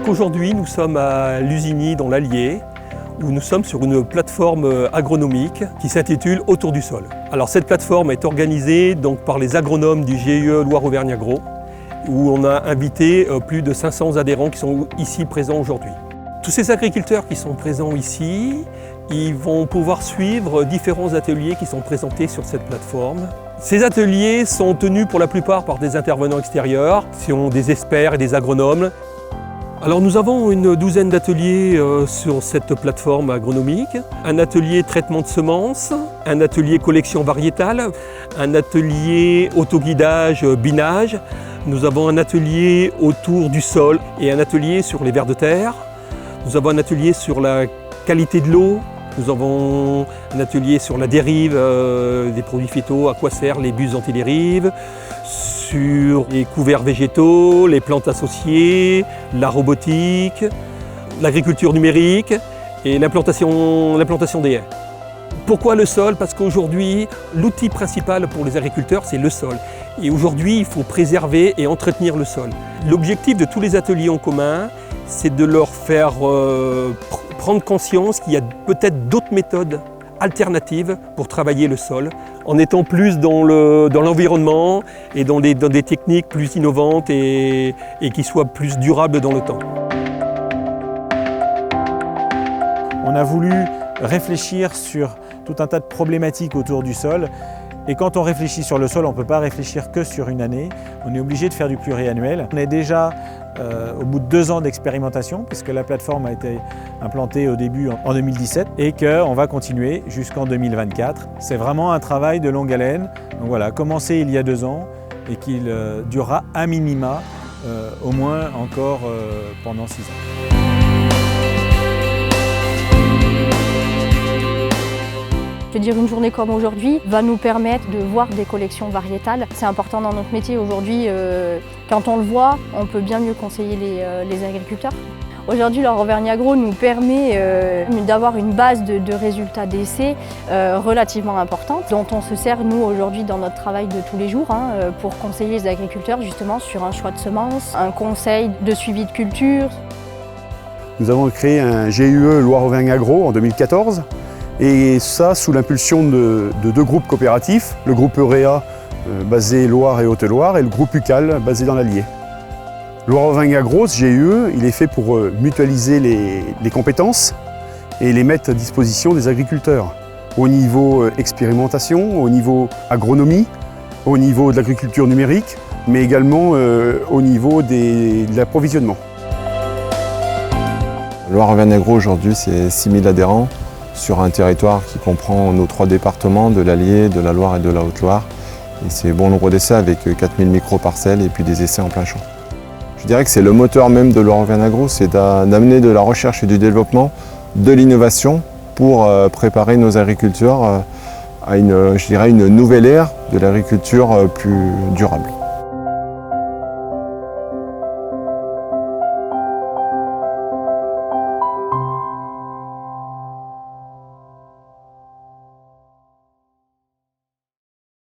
Donc aujourd'hui, nous sommes à Lusigny dans l'Allier, où nous sommes sur une plateforme agronomique qui s'intitule Autour du sol. Alors cette plateforme est organisée donc par les agronomes du GIE Loire-Auvergne Agro, où on a invité plus de 500 adhérents qui sont ici présents aujourd'hui. Tous ces agriculteurs qui sont présents ici, ils vont pouvoir suivre différents ateliers qui sont présentés sur cette plateforme. Ces ateliers sont tenus pour la plupart par des intervenants extérieurs, qui sont des experts et des agronomes. Alors nous avons une douzaine d'ateliers sur cette plateforme agronomique. Un atelier traitement de semences, un atelier collection variétale, un atelier autoguidage binage. Nous avons un atelier autour du sol et un atelier sur les vers de terre. Nous avons un atelier sur la qualité de l'eau. Nous avons un atelier sur la dérive des produits phyto, à quoi servent les bus anti-dérive, sur les couverts végétaux, les plantes associées, la robotique, l'agriculture numérique et l'implantation des haies. Pourquoi le sol? Parce qu'aujourd'hui, l'outil principal pour les agriculteurs, c'est le sol. Et aujourd'hui, il faut préserver et entretenir le sol. L'objectif de tous les ateliers en commun, c'est de leur faire prendre conscience qu'il y a peut-être d'autres méthodes alternatives pour travailler le sol, en étant plus dans l'environnement et dans des techniques plus innovantes et qui soient plus durables dans le temps. On a voulu réfléchir sur tout un tas de problématiques autour du sol. Et quand on réfléchit sur le sol, on ne peut pas réfléchir que sur une année. On est obligé de faire du pluriannuel. On est déjà au bout de 2 ans d'expérimentation, puisque la plateforme a été implantée au début en 2017 et qu'on va continuer jusqu'en 2024. C'est vraiment un travail de longue haleine. Donc voilà, commencé il y a 2 ans et qu'il durera à minima au moins encore pendant 6 ans. Je veux dire, une journée comme aujourd'hui va nous permettre de voir des collections variétales. C'est important dans notre métier aujourd'hui. Quand on le voit, on peut bien mieux conseiller les agriculteurs. Aujourd'hui, Loire-Auvergne Agro nous permet d'avoir une base de résultats d'essais relativement importante, dont on se sert nous aujourd'hui dans notre travail de tous les jours pour conseiller les agriculteurs justement sur un choix de semences, un conseil de suivi de culture. Nous avons créé un GIE Loire-Auvergne Agro en 2014. Et ça sous l'impulsion de 2 groupes coopératifs, le groupe Eurea basé Loire et Haute-Loire et le groupe UCAL basé dans l'Allier. Loire-Auvergne Agro, ce GIE, il est fait pour mutualiser les compétences et les mettre à disposition des agriculteurs au niveau expérimentation, au niveau agronomie, au niveau de l'agriculture numérique, mais également au niveau de l'approvisionnement. Loire-Auvergne Agro aujourd'hui, c'est 6000 adhérents sur un territoire qui comprend nos 3 départements de l'Allier, de la Loire et de la Haute-Loire. Et c'est bon nombre d'essais avec 4000 micro-parcelles et puis des essais en plein champ. Je dirais que c'est le moteur même de Loire-Auvergne Agro, c'est d'amener de la recherche et du développement, de l'innovation pour préparer nos agriculteurs à une nouvelle ère de l'agriculture plus durable.